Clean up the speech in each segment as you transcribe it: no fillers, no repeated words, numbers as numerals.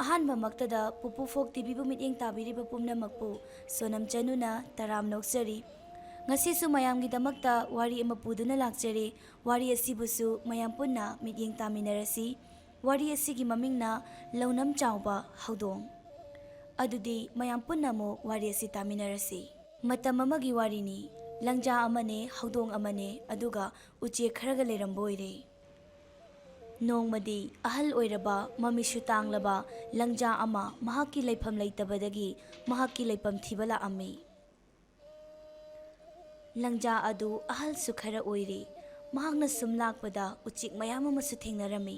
ꯑꯍꯥꯟꯕꯃꯛꯇꯗ ꯄꯨꯄꯨ ꯐꯣꯛ ꯇꯤꯚꯤꯕꯨ ꯃꯤꯠꯌꯦꯡ ꯇꯥꯕꯤꯔꯤꯕ ꯄꯨꯝꯅꯃꯛꯄꯨ ꯁꯣꯅꯝ ꯆꯅꯨꯅ ꯇꯔꯥꯝ ꯅꯣꯛꯆꯔꯤ꯫ ꯉꯁꯤꯁꯨ ꯃꯌꯥꯝꯒꯤꯗꯃꯛꯇ ꯋꯥꯔꯤ ꯑꯃ ꯄꯨꯗꯨꯅ ꯂꯥꯛꯆꯔꯤ꯫ ꯋꯥꯔꯤ ꯑꯁꯤꯕꯨꯁꯨ ꯃꯌꯥꯝ ꯄꯨꯟꯅ ꯃꯤꯠꯌꯦꯡ ꯇꯥꯃꯤꯟꯅꯔꯁꯤ꯫ ꯋꯥꯔꯤ ꯑꯁꯤꯒꯤ ꯃꯃꯤꯡꯅ ꯂꯧꯅꯝ ꯆꯥꯎꯕ ꯍꯧꯗꯣꯡ꯫ ꯑꯗꯨꯗꯤ ꯃꯌꯥꯝ ꯄꯨꯟꯅ ꯑꯃꯨꯛ ꯋꯥꯔꯤ ꯑꯁꯤ ꯇꯥꯃꯤꯟꯅꯔꯁꯤ꯫ ꯃꯇꯝ ꯑꯃꯒꯤ ꯋꯥꯔꯤꯅꯤ꯫ ꯂꯪꯖꯥ ꯑꯃꯅꯦ, ꯍꯧꯗꯣꯡ ꯑꯃꯅꯦ, ꯑꯗꯨꯒ ꯎꯆꯦꯛ ꯈꯔꯒ ꯂꯩꯔꯝꯕ ꯑꯣꯏꯔꯦ꯫ ꯅꯣꯡꯃꯗꯤ ꯑꯍꯜ ꯑꯣꯏꯔꯕ ꯃꯃꯤꯠꯁꯨ ꯇꯥꯡꯂꯕ ꯂꯪꯖꯥ ꯑꯃ ꯃꯍꯥꯛꯀꯤ ꯂꯩꯐꯝ ꯂꯩꯇꯕꯗꯒꯤ ꯃꯍꯥꯛꯀꯤ ꯂꯩꯐꯝ ꯊꯤꯕ ꯂꯥꯛꯑꯝꯃꯤ꯫ ꯂꯪꯖꯥ ꯑꯗꯨ ꯑꯍꯜꯁꯨ ꯈꯔ ꯑꯣꯏꯔꯦ꯫ ꯃꯍꯥꯛꯅ ꯁꯨꯝ ꯂꯥꯛꯄꯗ ꯎꯆꯦꯛ ꯃꯌꯥꯝ ꯑꯃꯁꯨ ꯊꯦꯡꯅꯔꯝꯃꯤ꯫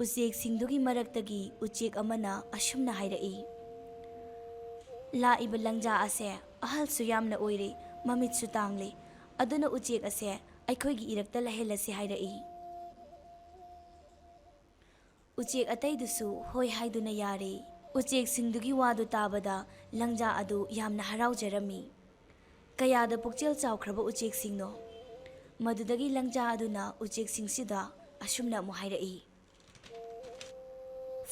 ꯎꯆꯦꯛꯁꯤꯡꯗꯨꯒꯤ ꯃꯔꯛꯇꯒꯤ ꯎꯆꯦꯛ ꯑꯃꯅ ꯑꯁꯨꯝꯅ ꯍꯥꯏꯔꯛꯏ, ꯂꯥꯛꯏꯕ ꯂꯪꯖꯥ ꯑꯁꯦ ꯑꯍꯜꯁꯨ ꯌꯥꯝꯅ ꯑꯣꯏꯔꯦ, ꯃꯃꯤꯠꯁꯨ ꯇꯥꯡꯂꯦ, ꯑꯗꯨꯅ ꯎꯆꯦꯛ ꯑꯁꯦ ꯑꯩꯈꯣꯏꯒꯤ ꯏꯔꯛꯇ ꯂꯩꯍꯜꯂꯁꯤ ꯍꯥꯏꯔꯛꯏ꯫ ꯎꯆꯦꯛ ꯑꯇꯩꯗꯨꯁꯨ ꯍꯣꯏ ꯍꯥꯏꯗꯨꯅ ꯌꯥꯔꯦ꯫ ꯎꯆꯦꯛꯁꯤꯡꯗꯨꯒꯤ ꯋꯥꯗꯨ ꯇꯥꯕꯗ ꯂꯪꯖꯥ ꯑꯗꯨ ꯌꯥꯝꯅ ꯍꯔꯥꯎꯖꯔꯝꯃꯤ꯫ ꯀꯌꯥꯗ ꯄꯨꯛꯆꯦꯜ ꯆꯥꯎꯈ꯭ꯔꯕ ꯎꯆꯦꯛꯁꯤꯡꯅꯣ! ꯃꯗꯨꯗꯒꯤ ꯂꯪꯖꯥ ꯑꯗꯨꯅ ꯎꯆꯦꯛꯁꯤꯡꯁꯤꯗ ꯑꯁꯨꯝꯅ ꯑꯃꯨꯛ ꯍꯥꯏꯔꯛꯏ,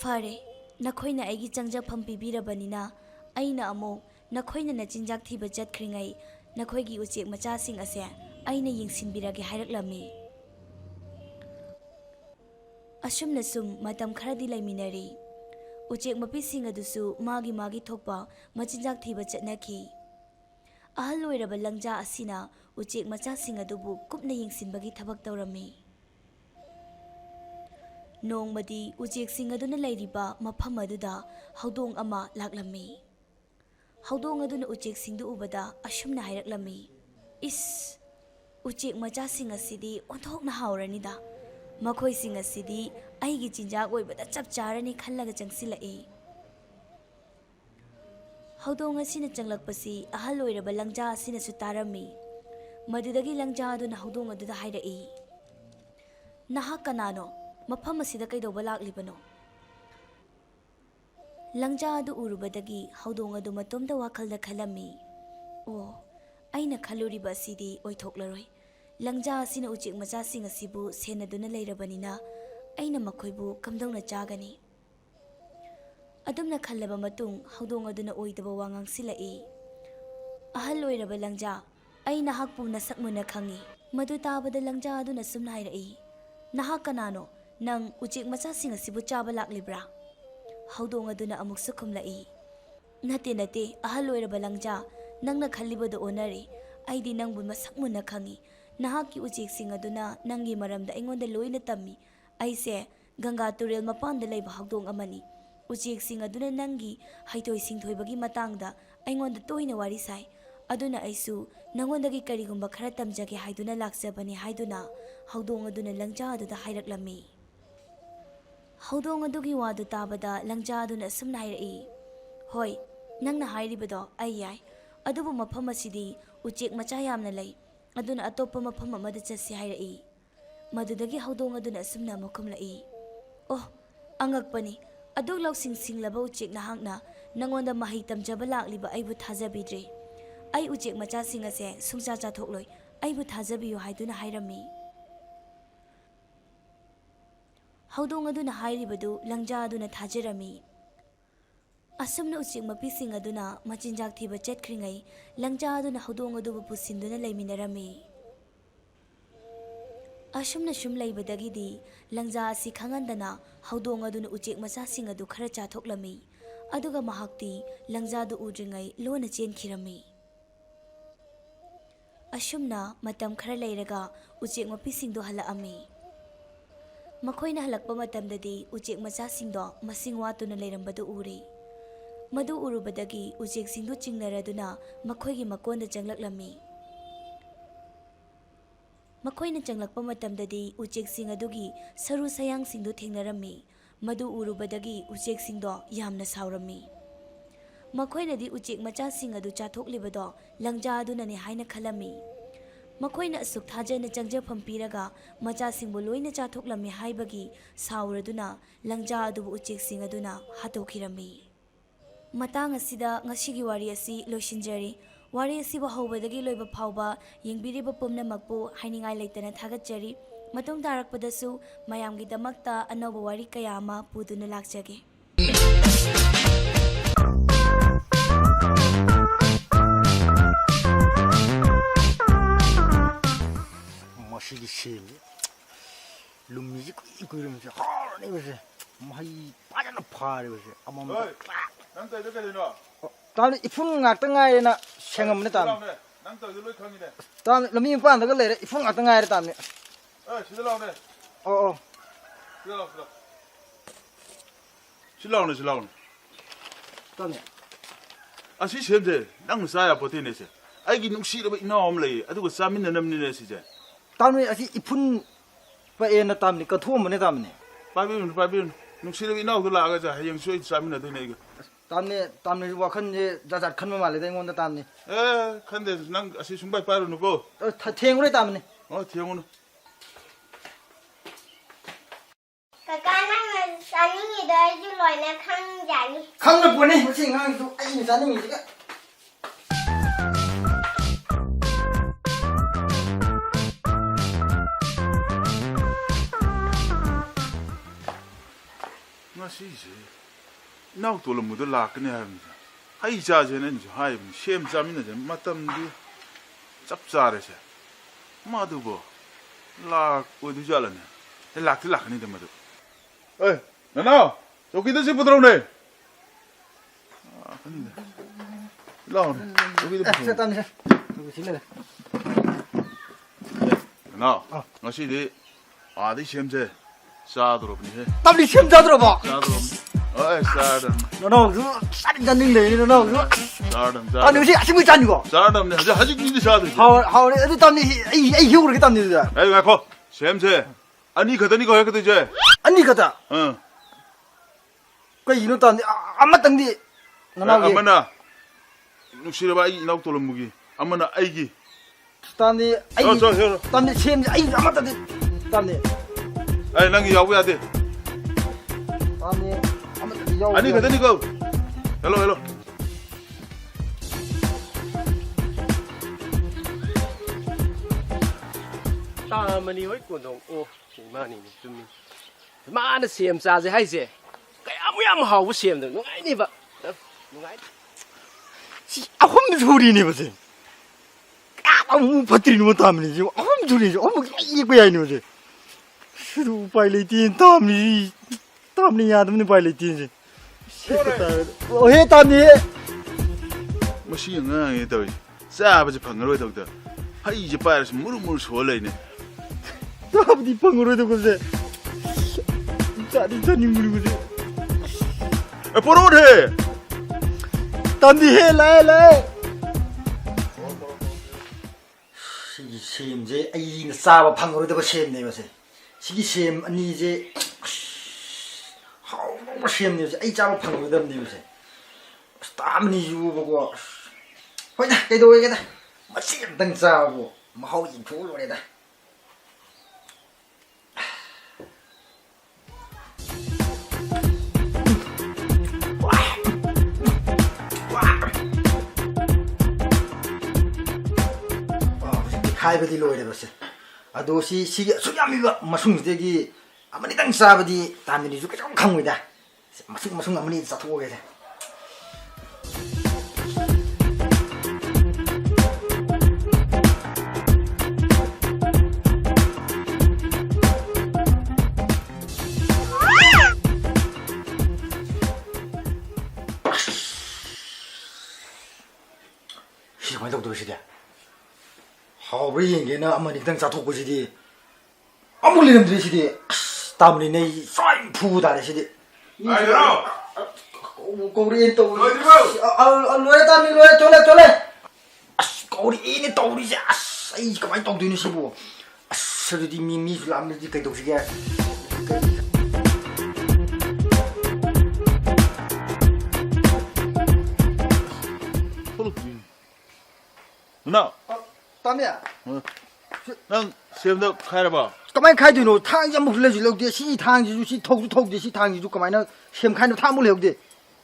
ꯐꯔꯦ, ꯅꯈꯣꯏꯅ ꯑꯩꯒꯤ ꯆꯪꯖꯐꯝ ꯄꯤꯕꯤꯔꯕꯅꯤꯅ ꯑꯩꯅ ꯑꯃꯨꯛ ꯅꯈꯣꯏꯅ ꯅꯆꯤꯟꯖꯥꯛ ꯊꯤꯕ ꯆꯠꯈ꯭ꯔꯤꯉꯩ ꯅꯈꯣꯏꯒꯤ ꯎꯆꯦꯛ ꯃꯆꯥꯁꯤꯡ ꯑꯁꯦ ꯑꯩꯅ ꯌꯦꯡꯁꯤꯟꯕꯤꯔꯒꯦ ꯍꯥꯏꯔꯛꯂꯝꯃꯤ꯫ ꯑꯁꯨꯝꯅ ꯁꯨꯝ ꯃꯇꯝ ꯈꯔꯗꯤ ꯂꯩꯃꯤꯟꯅꯔꯤ꯫ ꯎꯆꯦꯛ ꯃꯄꯤꯁꯤꯡ ꯑꯗꯨꯁꯨ ꯃꯥꯒꯤ ꯊꯣꯛꯄ ꯃꯆꯤꯟꯖꯥꯛ ꯊꯤꯕ ꯆꯠꯅꯈꯤ꯫ ꯑꯍꯜ ꯑꯣꯏꯔꯕ ꯂꯪꯖꯥ ꯑꯁꯤꯅ ꯎꯆꯦꯛ ꯃꯆꯥꯁꯤꯡ ꯑꯗꯨꯕꯨ ꯀꯨꯞꯅ ꯌꯦꯡꯁꯤꯟꯕꯒꯤ ꯊꯕꯛ ꯇꯧꯔꯝꯃꯤ꯫ ꯅꯣꯡꯃꯗꯤ ꯎꯆꯦꯛꯁꯤꯡ ꯑꯗꯨꯅ ꯂꯩꯔꯤꯕ ꯃꯐꯝ ꯑꯗꯨꯗ ꯍꯧꯗꯣꯡ ꯑꯃ ꯂꯥꯛꯂꯝꯃꯤ꯫ ꯍꯧꯗꯣꯡ ꯑꯗꯨꯅ ꯎꯆꯦꯛꯁꯤꯡꯗꯨ ꯎꯕꯗ ꯑꯁꯨꯝꯅ ꯍꯥꯏꯔꯛꯂꯝꯃꯤ, ꯏꯁ! ꯎꯆꯦꯛ ꯃꯆꯥꯁꯤꯡ ꯑꯁꯤꯗꯤ ꯑꯣꯟꯊꯣꯛꯅ ꯍꯥꯎꯔꯅꯤꯗ, ꯃꯈꯣꯏꯁꯤꯡ ꯑꯁꯤꯗꯤ ꯑꯩꯒꯤ ꯆꯤꯟꯖꯥꯛ ꯑꯣꯏꯕꯗ ꯆꯞ ꯆꯥꯔꯅꯤ ꯈꯜꯂꯒ ꯆꯪꯁꯤꯜꯂꯛꯏ꯫ ꯍꯧꯗꯣꯡ ꯑꯁꯤꯅ ꯆꯪꯂꯛꯄꯁꯤ ꯑꯍꯜ ꯑꯣꯏꯔꯕ ꯂꯪꯖꯥ ꯑꯁꯤꯅꯁꯨ ꯇꯥꯔꯝꯃꯤ꯫ ꯃꯗꯨꯗꯒꯤ ꯂꯪꯖꯥ ꯑꯗꯨꯅ ꯍꯧꯗꯣꯡ ꯑꯗꯨꯗ ꯍꯥꯏꯔꯛꯏ, ꯅꯍꯥꯛ ꯀꯅꯥꯅꯣ? ꯃꯐꯝ ꯑꯁꯤꯗ ꯀꯩꯗꯧꯕ ꯂꯥꯛꯂꯤꯕꯅꯣ? ꯂꯪꯖꯥ ꯑꯗꯨ ꯎꯔꯨꯕꯗꯒꯤ ꯍꯧꯗꯣꯡ ꯑꯗꯨ ꯃꯇꯣꯝꯇ ꯋꯥꯈꯜꯗ ꯈꯜꯂꯝꯃꯤ, ꯑꯣ, ꯑꯩꯅ ꯈꯜꯂꯨꯔꯤꯕ ꯑꯁꯤꯗꯤ ꯑꯣꯏꯊꯣꯛꯂꯔꯣꯏ꯫ ꯂꯪꯖꯥ ꯑꯁꯤꯅ ꯎꯆꯦꯛ ꯃꯆꯥꯁꯤꯡ ꯑꯁꯤꯕꯨ ꯁꯦꯟꯅꯗꯨꯅ ꯂꯩꯔꯕꯅꯤꯅ ꯑꯩꯅ ꯃꯈꯣꯏꯕꯨ ꯀꯝꯗꯧꯅ ꯆꯥꯒꯅꯤ? ꯑꯗꯨꯝꯅ ꯈꯜꯂꯕ ꯃꯇꯨꯡ ꯍꯧꯗꯣꯡ ꯑꯗꯨꯅ ꯑꯣꯏꯗꯕ ꯋꯥ ꯉꯥꯡꯁꯤꯜꯂꯛꯏ, ꯑꯍꯜ ꯑꯣꯏꯔꯕ ꯂꯪꯖꯥ, ꯑꯩ ꯅꯍꯥꯛꯄꯨ ꯅꯁꯛ ꯃꯨꯟꯅ ꯈꯪꯏ꯫ ꯃꯗꯨ ꯇꯥꯕꯗ ꯂꯪꯖꯥ ꯑꯗꯨꯅ ꯁꯨꯝꯅ ꯍꯥꯏꯔꯛꯏ, ꯅꯍꯥꯛ ꯀꯅꯥꯅꯣ? ꯅꯪ ꯎꯆꯦꯛ ꯃꯆꯥꯁꯤꯡ ꯑꯁꯤꯕꯨ ꯆꯥꯕ ꯂꯥꯛꯂꯤꯕ꯭ꯔꯥ? ꯍꯧꯗꯣꯡ ꯑꯗꯨꯅ ꯑꯃꯨꯛꯁꯨ ꯈꯨꯝꯂꯛꯏ, ꯅꯠꯇꯦ, ꯑꯍꯜ ꯑꯣꯏꯔꯕ ꯂꯪꯖꯥ, ꯅꯪꯅ ꯈꯜꯂꯤꯕꯗꯨ ꯑꯣꯟꯅꯔꯦ꯫ ꯑꯩꯗꯤ ꯅꯪꯕꯨ ꯃꯁꯛ ꯃꯨꯟꯅ ꯈꯪꯏ꯫ ꯅꯍꯥꯛꯀꯤ ꯎꯆꯦꯛꯁꯤꯡ ꯑꯗꯨꯅ ꯅꯪꯒꯤ ꯃꯔꯝꯗ ꯑꯩꯉꯣꯟꯗ ꯂꯣꯏꯅ ꯇꯝꯃꯤ꯫ ꯑꯩꯁꯦ ꯒꯪꯒꯥ ꯇꯨꯔꯦꯜ ꯃꯄꯥꯟꯗ ꯂꯩꯕ ꯍꯧꯗꯣꯡ ꯑꯃꯅꯤ꯫ ꯎꯆꯦꯛꯁꯤꯡ ꯑꯗꯨꯅ ꯅꯪꯒꯤ ꯍꯩꯊꯣꯏ ꯁꯤꯡꯊꯣꯏꯕꯒꯤ ꯃꯇꯥꯡꯗ ꯑꯩꯉꯣꯟꯗ ꯇꯣꯏꯅ ꯋꯥꯔꯤ ꯁꯥꯏ꯫ ꯑꯗꯨꯅ ꯑꯩꯁꯨ ꯅꯉꯣꯟꯗꯒꯤ ꯀꯔꯤꯒꯨꯝꯕ ꯈꯔ ꯇꯝꯖꯒꯦ ꯍꯥꯏꯗꯨꯅ ꯂꯥꯛꯆꯕꯅꯤ ꯍꯥꯏꯗꯨꯅ ꯍꯧꯗꯣꯡ ꯑꯗꯨꯅ ꯂꯪꯖꯥ ꯑꯗꯨꯗ ꯍꯥꯏꯔꯛꯂꯝꯃꯤ꯫ ꯍꯧꯗꯣꯡ ꯑꯗꯨꯒꯤ ꯋꯥꯗꯨ ꯇꯥꯕꯗ ꯂꯪꯖꯥ ꯑꯗꯨꯅ ꯑꯁꯨꯝꯅ ꯍꯥꯏꯔꯛꯏ, ꯍꯣꯏ, ꯅꯪꯅ ꯍꯥꯏꯔꯤꯕꯗꯣ ꯑꯩ ꯌꯥꯏ, ꯑꯗꯨꯕꯨ ꯃꯐꯝ ꯑꯁꯤꯗꯤ ꯎꯆꯦꯛ ꯃꯆꯥ ꯌꯥꯝꯅ ꯂꯩ, ꯑꯗꯨꯅ ꯑꯇꯣꯞꯄ ꯃꯐꯝ ꯑꯃꯗ ꯆꯠꯁꯤ ꯍꯥꯏꯔꯛꯏ꯫ ꯃꯗꯨꯗꯒꯤ ꯍꯧꯗꯣꯡ ꯑꯗꯨꯅ ꯑꯁꯨꯝꯅ ꯑꯃꯨꯛ ꯈꯨꯝꯂꯛꯏ, ꯑꯣ, ꯑꯉꯛꯄꯅꯤ, ꯑꯗꯨꯛ ꯂꯧꯁꯤꯡ ꯁꯤꯡꯂꯕ ꯎꯆꯦꯛ ꯅꯍꯥꯛꯅ ꯅꯉꯣꯟꯗ ꯃꯍꯩ ꯇꯝꯖꯕ ꯂꯥꯛꯂꯤꯕ ꯑꯩꯕꯨ ꯊꯥꯖꯕꯤꯗ꯭ꯔꯦ꯫ ꯑꯩ ꯎꯆꯦꯛ ꯃꯆꯥꯁꯤꯡ ꯑꯁꯦ ꯁꯨꯡꯆꯥ ꯆꯥꯊꯣꯛꯂꯣꯏ, ꯑꯩꯕꯨ ꯊꯥꯖꯕꯤꯌꯨ ꯍꯥꯏꯗꯨꯅ ꯍꯥꯏꯔꯝꯃꯤ꯫ ꯍꯧꯗꯣꯡ ꯑꯗꯨꯅ ꯍꯥꯏꯔꯤꯕꯗꯨ ꯂꯪꯖꯥ ꯑꯗꯨꯅ ꯊꯥꯖꯔꯝꯃꯤ꯫ ꯑꯁꯨꯝꯅ ꯎꯆꯦꯛ ꯃꯄꯤꯁꯤꯡ ꯑꯗꯨꯅ ꯃꯆꯤꯟꯖꯥꯛ ꯊꯤꯕ ꯆꯠꯈ꯭ꯔꯤꯉꯩ ꯂꯪꯖꯥ ꯑꯗꯨꯅ ꯍꯧꯗꯣꯡ ꯑꯗꯨꯕꯨ ꯄꯨꯁꯤꯟꯗꯨꯅ ꯂꯩꯃꯤꯟꯅꯔꯝꯃꯤ꯫ ꯑꯁꯨꯝꯅ ꯁꯨꯝ ꯂꯩꯕꯗꯒꯤꯗꯤ ꯂꯪꯖꯥ ꯑꯁꯤ ꯈꯪꯍꯟꯗꯅ ꯍꯧꯗꯣꯡ ꯑꯗꯨꯅ ꯎꯆꯦꯛ ꯃꯆꯥꯁꯤꯡ ꯑꯗꯨ ꯈꯔ ꯆꯥꯊꯣꯛꯂꯝꯃꯤ꯫ ꯑꯗꯨꯒ ꯃꯍꯥꯛꯇꯤ ꯂꯪꯖꯥꯗꯨ ꯎꯗ꯭ꯔꯤꯉꯩ ꯂꯣꯟꯅ ꯆꯦꯟꯈꯤꯔꯝꯃꯤ꯫ ꯑꯁꯨꯝꯅ ꯃꯇꯝ ꯈꯔ ꯂꯩꯔꯒ ꯎꯆꯦꯛ ꯃꯄꯤꯁꯤꯡꯗꯨ ꯍꯜꯂꯛꯑꯝꯃꯤ꯫ ꯃꯈꯣꯏꯅ ꯍꯜꯂꯛꯄ ꯃꯇꯝꯗꯗꯤ ꯎꯆꯦꯛ ꯃꯆꯥꯁꯤꯡꯗꯣ ꯃꯁꯤꯡ ꯋꯥꯠꯇꯨꯅ ꯂꯩꯔꯝꯕꯗꯨ ꯎꯔꯦ꯫ ꯃꯗꯨ ꯎꯔꯨꯕꯗꯒꯤ ꯎꯆꯦꯛꯁꯤꯡꯗꯨ ꯆꯤꯡꯅꯔꯗꯨꯅ ꯃꯈꯣꯏꯒꯤ ꯃꯀꯣꯟꯗ ꯆꯪꯂꯛꯂꯝꯃꯤ꯫ ꯃꯈꯣꯏꯅ ꯆꯪꯂꯛꯄ ꯃꯇꯝꯗꯗꯤ ꯎꯆꯦꯛꯁꯤꯡ ꯑꯗꯨꯒꯤ ꯁꯔꯨ ꯁꯌꯥꯡꯁꯤꯡꯗꯨ ꯊꯦꯡꯅꯔꯝꯃꯤ꯫ ꯃꯗꯨ ꯎꯔꯨꯕꯗꯒꯤ ꯎꯆꯦꯛꯁꯤꯡꯗꯣ ꯌꯥꯝꯅ ꯁꯥꯎꯔꯝꯃꯤ꯫ ꯃꯈꯣꯏꯅꯗꯤ ꯎꯆꯦꯛ ꯃꯆꯥꯁꯤꯡ ꯑꯗꯨ ꯆꯥꯊꯣꯛꯂꯤꯕꯗꯣ ꯂꯪꯖꯥ ꯑꯗꯨꯅꯅꯤ ꯍꯥꯏꯅ ꯈꯜꯂꯝꯃꯤ꯫ ꯃꯈꯣꯏꯅ ꯑꯁꯨꯛ ꯊꯥꯖꯅ ꯆꯪꯖꯐꯝ ꯄꯤꯔꯒ ꯃꯆꯥꯁꯤꯡꯕꯨ ꯂꯣꯏꯅ ꯆꯥꯊꯣꯛꯂꯝꯃꯤ ꯍꯥꯏꯕꯒꯤ ꯁꯥꯎꯔꯗꯨꯅ ꯂꯪꯖꯥ ꯑꯗꯨꯕꯨ ꯎꯆꯦꯛꯁꯤꯡ ꯑꯗꯨꯅ ꯍꯥꯠꯇꯣꯛꯈꯤꯔꯝꯃꯤ꯫ ꯃꯇꯥꯡ ꯑꯁꯤꯗ ꯉꯁꯤꯒꯤ ꯋꯥꯔꯤ ꯑꯁꯤ ꯂꯣꯏꯁꯤꯟꯖꯔꯤ꯫ ꯋꯥꯔꯤ ꯑꯁꯤꯕꯨ ꯍꯧꯕꯗꯒꯤ ꯂꯣꯏꯕ ꯐꯥꯎꯕ ꯌꯦꯡꯕꯤꯔꯤꯕ ꯄꯨꯝꯅꯃꯛꯄꯨ ꯍꯥꯏꯅꯤꯡꯉꯥꯏ ꯂꯩꯇꯅ ꯊꯥꯒꯠꯆꯔꯤ꯫ ꯃꯇꯨꯡ ꯇꯥꯔꯛꯄꯗꯁꯨ ꯃꯌꯥꯝꯒꯤꯗꯃꯛꯇ ꯑꯅꯧꯕ ꯋꯥꯔꯤ ꯀꯌꯥ ꯑꯃ ꯄꯨꯗꯨꯅ ꯂꯥꯛꯆꯒꯦ꯫ 마시기 싫네. 룸미지 그러면서 하네 그래서 마이 빠져나 파래 그래서 아마 남자 이렇게 되나? 다음에 이푼 낙당가에나 생업네 다음에 남자 이렇게 강이네. 다음에 룸미 빠한다 그래 이푼 낙당가에 다음에 시들 나오네. 어어 시들 나오네. 다음에 아시 셈제 낭 사야 버티네세. 아이기 농시르 이나 엄래. 아두고 싸민나 남니네 시제. 다음에 아시 이푼 빠에나 다음에 거투어네 다음에 바비운 농시르 이나 오들라가자 하영 수이 싸민나 되네 이거. 다음에 와컨제 자자 칸마 말래 된건데 다음에 근데 난 아시 숭바이 빠르 누고. 탱으로 다음에 태영은 Kakak nak sani ni dah julai nak kang jadi. 강을 보내 무슨 강도 아니 자는 이지가 ngasize naw to lamu de la kne ha hai ja je ne jo hai shem zamin ne matam di chap cha re se ma du bo la ko du ja la ne la ti la kne de ma du ê na 저기 드시 부드러우네 아 근데 라오네 저기도 부드러워 다음에 누구 실래 나 ngasize 아디 셈제 싸도록니 답리 시험 자들어봐 싸도록 싸담 너너 쌀이 잡는데 너너 싸담 아니 요새 아침에 잡니고 싸담네 아직 니디 싸도 하울에 어디 담니 이 휴고 그렇게 담니다 에이 가코 셈제 아니 가더니 거 해거든 이제 아니 가다 응 그 이노 담니 아마 땅디 나나게 아마나 누시르바 이 나옥 돌무기 아마나 아이기 담니 아이 저 담니 시험 아이 아마 땅디 담니 아이 낭이 야구야 돼 담니 아마 땅디 야 아니 가더니 거 헬로ตามันนี่ไว้กวนตรงโอ้ถึงมานี่จุมีมาน่ะเสียมซาสิให้สิก็ยามหาวเสียมตรงไงนี่บะตรงไง 아 홈소리네 보세 아무 버티는 못 담니 지금 홈소리지 어머 이거야 이거 보세 수도 빨리 담니 야듬니 빨리 뛴지 해 담니 뭐시 응아 또 싸버지 방으로 덕다 하이 이제 빠르시 무르무르 소래네 아버지 방으로 되고세 짜니 무리 보세 보러해 담니 해 라이 시기 셈제 아이 싸바 방으로 되고 셈네 요새 시기 셈 아니 이제 하우 셈네 요새 아이 짜바 방으로 되네 요새 땀니 유 보고 호이다 깨도 이게다 맛있게 당 싸고 마우 이 좋으래다 खाएपछि लोएर बस्छ दोषी सिगे सुयामिबा मसुङदेखि आमानि दङ साबदि तामिनि जुके जम खामुइदा मसुङ आमानि जाथोगे थे 시간이 더 도시대 하우리 얘기는 아무리 당 자토고지디 아무리 놈들이시디 담리 내 사인 푸다래시디 아이라 꼬리 또 어디 봐 로에 담리 로에 쫄래 꼬리 이니 또우리지 이 가만히 또 되는 시부 서르디 미미 람르디 그 도시게 누나 담이야 난 셈도 가려봐 가만히 가이드노 탕이 한번 불러줄래 시 탕지 시 톡지 시 탕지 가만히 셈 가이드 탕 불러요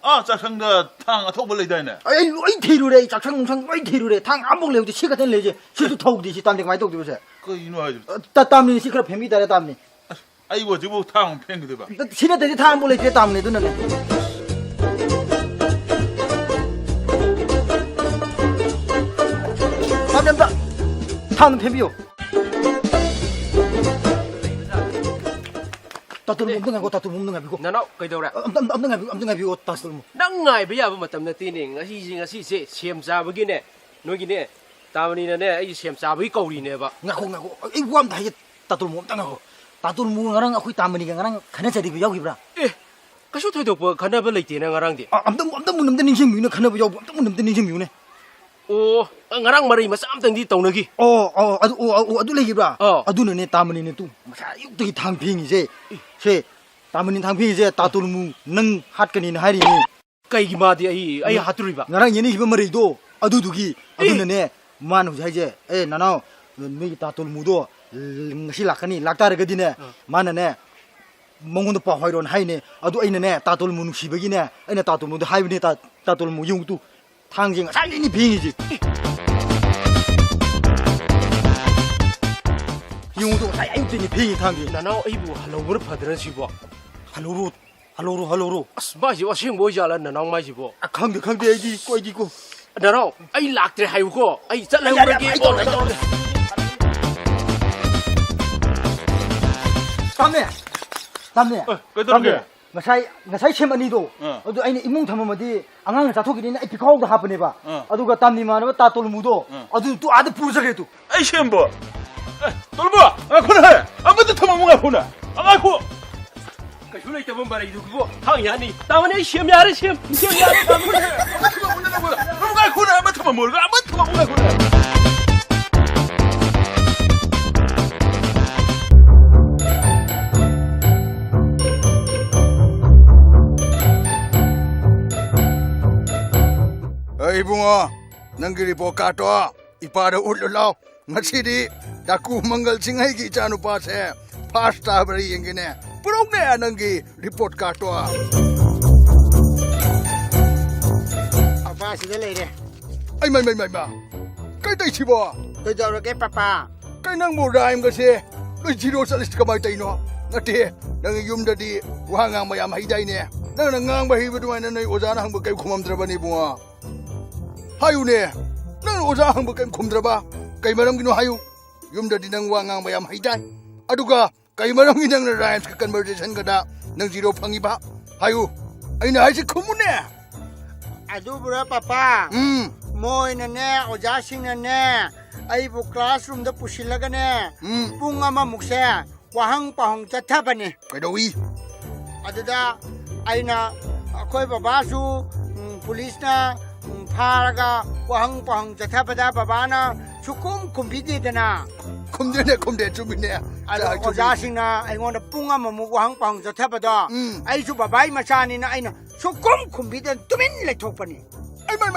아 짜상다 탕아 톡벌레 다이네 아이 대루래 작창농상 어이 대루래 탕 안 먹래요 시가 된래지 시도 톡지 시 땀내 가만히 톡지 보세요 그 이노 하지 따 땀니 시크라 뱀이 달아 땀니 아이고 저거 탕 팽그대 봐. 시내들이 다 안 볼래 땀내 두는네. 감사합니다. 다음 팬비요. 따뜻한 엉덩이고 따뜻한 엉덩이고. 나나 그이더라. 엉덩이고 따뜻한. 낭ngay bây giờ mà tầm tin ngasi xem ra với cái này nói cái này tao này nè ai xem ra với câu đi nè bà ngaku 이 구함 다 이게 따뜻한 엉덩이고. 따뜻한 엉덩이랑 아쿠이 땀이니까 나랑 가는 자리 비하고 입라. 에 cái số thôi được bà khán giả lấy tiền ngang đi 암담 문음된 인생 미네 가나 비하고 암담 문음된 인생 미네. ô ngang mà mà sao tầng đi tàu nữa kì 아두 레기브라. 아두는 내 땀이네 또. 자, 이것도 당빙이제. 세 땀은 당빙이제 따뜻한 능 핫거니는 하리니. cái gì mà thì ai hạt rồi bà 나랑 얘네 입은 머리도 아두두기 아두는 내 만우 자이제 에 나나 너희 따뜻한 무도 ngasi lakani laktar gadine manane mongondo pa hoiron haine adu aine ne tatol munu sibagine aine tatol mudu haibine tatol mu yungtu tangjing salini bingiji yungtu sai ayutini bingi tangi 나나 이부 할로우를 받으는 시보 할로로 마지 와싱 뭐지라 나나 마지 보 아 강대 애기 꼬이기고 나나 ai lạc thì hay của ai rất là cái 담내 그러게. ngасai chemanido adu aine imung thamamadi angang chathogini ai pikhaw da hapne ba aduga tamni manaba tatol mudo adu tu adu purjage tu 아이 셴버. 돌봐. 아 그래. 아무도 타면 뭔가 보나. 아이고. cái số này tao muốn bảo này được không thằng nhà này tao mới xem nhà đấy xem nhà đấy tao muốn 뭔가 보나. 아무 타면 뭘. 아무 타면 뭔가 보나. Ibungo, nanggiri po kato, ipada ululaw, ngasidi, daku manggal singay ki chanu pase, pasta bari yang gini, purong ne nanggi report kato. Apa sih le? Ay may, kay tay sibo, Tôi cho rồi cái papa. kay nang mo raim kasi, kay zero sa list kamay tayo no, ngati, nang yung dadi, wahangang mayam hiday ne, nang nangang bahiba duman na ozana hang bagay kumamdraba ni bunga. Hayu ne, nang oza hang bagay kumdraba, kay maram gino hayu, yung dadi nang wangang mayam hiday, aduga, kay maram ginang na rhymes ka conversation kada, nang zero pangiba, hayu, ay na hay si kumune. Aduh bro papa. Moi nene, oja sing nene. Ai bu classroom da pusilaga ne. Punga ma mukse. Wahang pahong chatha bane. Kay dawi, Aduda ai na koi baba su police na pharaga wahang pahong chatha bada baba na chukum kumbidi dana. kumde chumine. Alo oja sing na ai ngon da punga ma mu wahang pahong chatha bada. Ai su babai masani na ai na chukum kumbidi tumin le thokpani. Ay may.